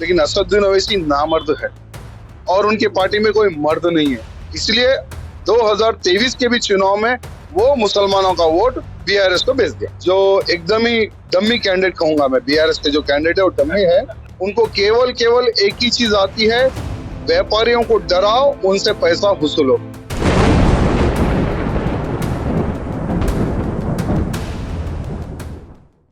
लेकिन असदुद्दीन ओवैसी नामर्द है और उनकी पार्टी में कोई मर्द नहीं है। इसलिए 2023 के भी चुनाव में वो मुसलमानों का वोट बीआरएस को भेज दिया। जो एकदम ही डम्मी कैंडिडेट कहूंगा मैं, बीआरएस के जो कैंडिडेट है वो डम्मी है। उनको केवल एक ही चीज आती है, व्यापारियों को डराओ, उनसे पैसा वसूलो।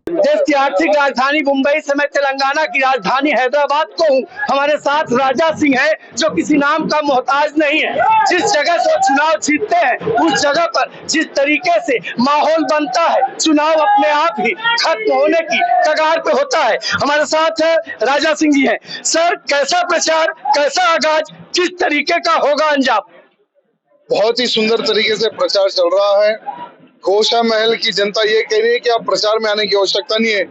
देश की आर्थिक राजधानी मुंबई से मैं तेलंगाना की राजधानी हैदराबाद को हूँ। हमारे साथ राजा सिंह है जो किसी नाम का मोहताज नहीं है। जिस जगह से चुनाव जीतते हैं उस जगह पर जिस तरीके से माहौल बनता है, चुनाव अपने आप ही खत्म होने की कगार पे होता है। हमारे साथ है राजा सिंह जी हैं। सर, कैसा प्रचार, कैसा आगाज, किस तरीके का होगा अंजाम? बहुत ही सुंदर तरीके से प्रचार चल रहा है। गोशा महल की जनता ये कह रही है कि आप प्रचार में आने की आवश्यकता नहीं है,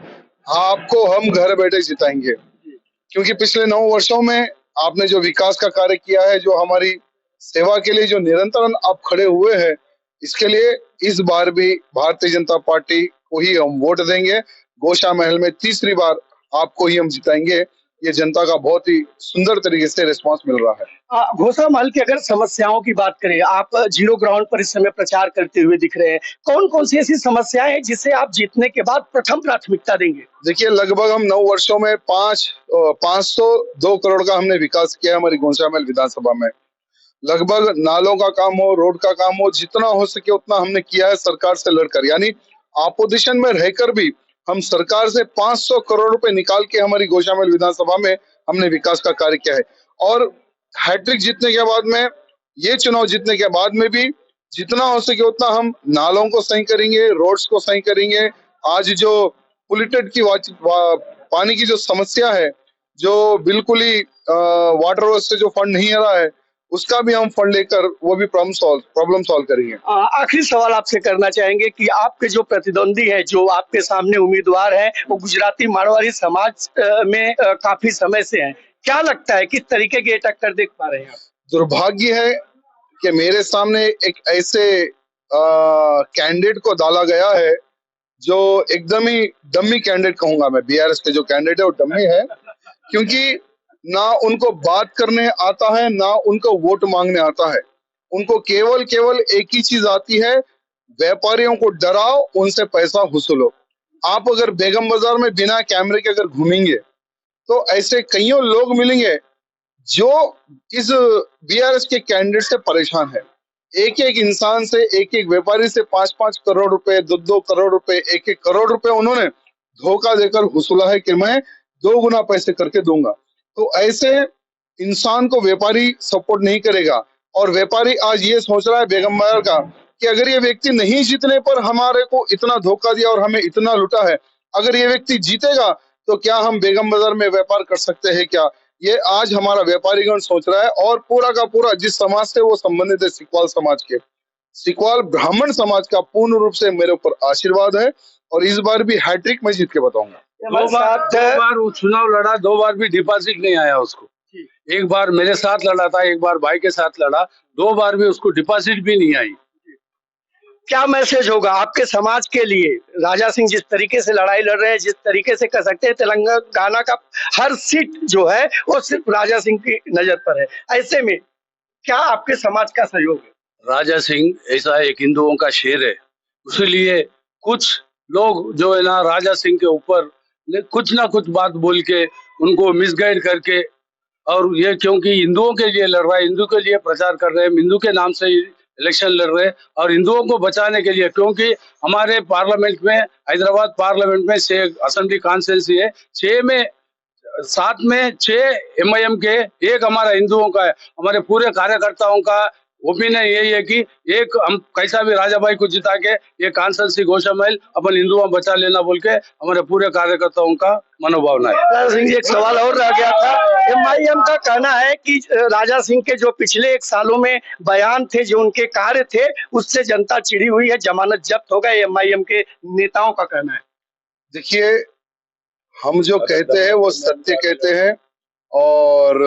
आपको हम घर बैठे जिताएंगे। क्योंकि पिछले 9 वर्षों में आपने जो विकास का कार्य किया है, जो हमारी सेवा के लिए जो निरंतर आप खड़े हुए हैं, इसके लिए इस बार भी भारतीय जनता पार्टी को ही हम वोट देंगे। गोशा महल में तीसरी बार आपको ही हम जिताएंगे। ये जनता का बहुत ही सुंदर तरीके से रिस्पांस मिल रहा है। गोशा महल की अगर समस्याओं की बात करें, आप जीरो ग्राउंड पर इस समय प्रचार करते हुए दिख रहे हैं। कौन कौन सी ऐसी समस्याएं हैं जिसे आप जीतने के बाद प्रथम प्राथमिकता देंगे? देखिए, लगभग हम 9 वर्षों में 502 करोड़ का हमने विकास किया है हमारी गोशा महल विधानसभा में। लगभग नालों का काम हो, रोड का काम हो, जितना हो सके उतना हमने किया है सरकार से लड़कर। यानी अपोजिशन में रहकर भी हम सरकार से 500 करोड़ रुपए निकाल के हमारी गोशा महल विधानसभा में हमने विकास का कार्य किया है। और हैट्रिक जीतने के बाद में, ये चुनाव जीतने के बाद में भी जितना हो सके उतना हम नालों को सही करेंगे, रोड्स को सही करेंगे। आज जो पोल्यूटेड की पानी की जो समस्या है, जो बिल्कुल ही वाटर वर्क्स से जो फंड नहीं आ रहा है, उसका भी हम फंड लेकर वो भी प्रॉब्लम सॉल्व करेंगे। आखिरी सवाल आपसे करना चाहेंगे कि आपके जो प्रतिद्वंदी है, जो आपके सामने उम्मीदवार है, वो गुजराती मारवाड़ी समाज में काफी समय से हैं। क्या लगता है किस तरीके की टक्कर देख पा रहे हैं आप? दुर्भाग्य है कि मेरे सामने एक ऐसे कैंडिडेट को डाला गया है जो एकदम ही डम्मी कैंडिडेट कहूंगा मैं। बीआरएस के जो कैंडिडेट है वो डम्मी है, क्योंकि ना उनको बात करने आता है, ना उनको वोट मांगने आता है। उनको केवल एक ही चीज आती है, व्यापारियों को डराओ, उनसे पैसा वसूलो। आप अगर बेगम बाजार में बिना कैमरे के अगर घूमेंगे तो ऐसे कईयों लोग मिलेंगे जो इस बीआरएस के कैंडिडेट से परेशान है। एक एक इंसान से, एक एक व्यापारी से 5-5 करोड़ रुपए, 2-2 करोड़ रुपए, 1-1 करोड़ रुपए उन्होंने धोखा देकर वसूला है कि मैं 2 गुना पैसे करके दूंगा। तो ऐसे इंसान को व्यापारी सपोर्ट नहीं करेगा। और व्यापारी आज ये सोच रहा है बेगम बाजार का कि अगर ये व्यक्ति नहीं जीतने पर हमारे को इतना धोखा दिया और हमें इतना लुटा है, अगर ये व्यक्ति जीतेगा तो क्या हम बेगम बाजार में व्यापार कर सकते हैं क्या? ये आज हमारा व्यापारीगण सोच रहा है। और पूरा का पूरा जिस समाज से वो संबंधित है, सिकवाल समाज के, सिकवाल ब्राह्मण समाज का पूर्ण रूप से मेरे ऊपर आशीर्वाद है। और इस बार भी हैट्रिक मैं जीत के बताऊंगा। 2 बार वो चुनाव लड़ा, 2 बार भी डिपॉजिट नहीं आया उसको। एक बार मेरे साथ लड़ा था, एक बार भाई के साथ लड़ा, 2 बार भी उसको डिपॉजिट भी नहीं आई। क्या मैसेज होगा आपके समाज के लिए? राजा सिंह जिस तरीके से लड़ाई लड़ रहे हैं, जिस तरीके से कह सकते हैं तेलंगाना का हर सीट जो है वो सिर्फ राजा सिंह की नजर पर है, ऐसे में क्या आपके समाज का सहयोग है? राजा सिंह ऐसा एक हिंदुओं का शेर है, इसलिए कुछ लोग जो है ना राजा सिंह के ऊपर कुछ ना कुछ बात बोल के उनको मिसगाइड करके, और ये क्योंकि हिंदुओं के लिए लड़ रहा है, हिंदू के लिए प्रचार कर रहे हैं, हिंदू के नाम से इलेक्शन लड़ रहे हैं, और हिंदुओं को बचाने के लिए, क्योंकि हमारे पार्लियामेंट में, हैदराबाद पार्लियामेंट में 6 असेंबली कॉन्स्टिट्यूंसी है, 7 में 6 एमआईएम के, 1 हमारा हिंदुओं का है। हमारे पूरे कार्यकर्ताओं का ओपिनियन यही है कि एक हम कैसा भी राजा भाई को जिता के ये कॉन्स्टिट्यूंसी गोशा महल अपन हिंदुओं बचा लेना बोल के हमारे पूरे कार्यकर्ताओं का मनोभावना है। राजा सिंह जी, एक सवाल और रह गया था। एमआईएम का कहना है कि राजा सिंह के जो पिछले 1 सालों में बयान थे, जो उनके कार्य थे, उससे जनता चिढ़ी हुई है, जमानत जब्त हो गए, एमआईएम के नेताओं का कहना है। देखिए, हम जो कहते हैं वो सत्य कहते हैं। और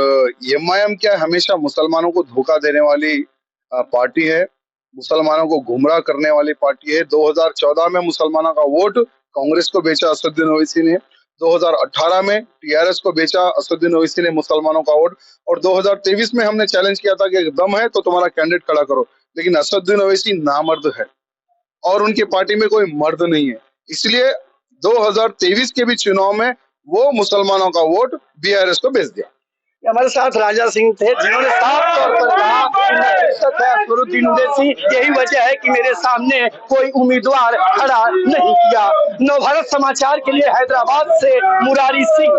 एमआईएम क्या, हमेशा मुसलमानों को धोखा देने वाली पार्टी है, मुसलमानों को गुमराह करने वाली पार्टी है। 2014 में मुसलमानों का वोट कांग्रेस को बेचा असदुद्दीन ओवैसी ने। 2018 में टीआरएस को बेचा असदुद्दीन ओवैसी ने मुसलमानों का वोट, और 2023 में हमने चैलेंज किया था कि अगर दम है तो तुम्हारा कैंडिडेट खड़ा करो, लेकिन असदुद्दीन ओवैसी नामर्द है और उनकी पार्टी में कोई मर्द नहीं है, इसलिए 2023 के भी चुनाव में वो मुसलमानों का वोट बीआरएस को भेज दिया। हमारे साथ राजा सिंह थे जिन्होंने साफ तौर पर कहा कि मैं बेशक है असदुद्दीन ओवैसी, यही वजह है कि मेरे सामने कोई उम्मीदवार खड़ा नहीं किया। नवभारत समाचार के लिए हैदराबाद से मुरारी सिंह।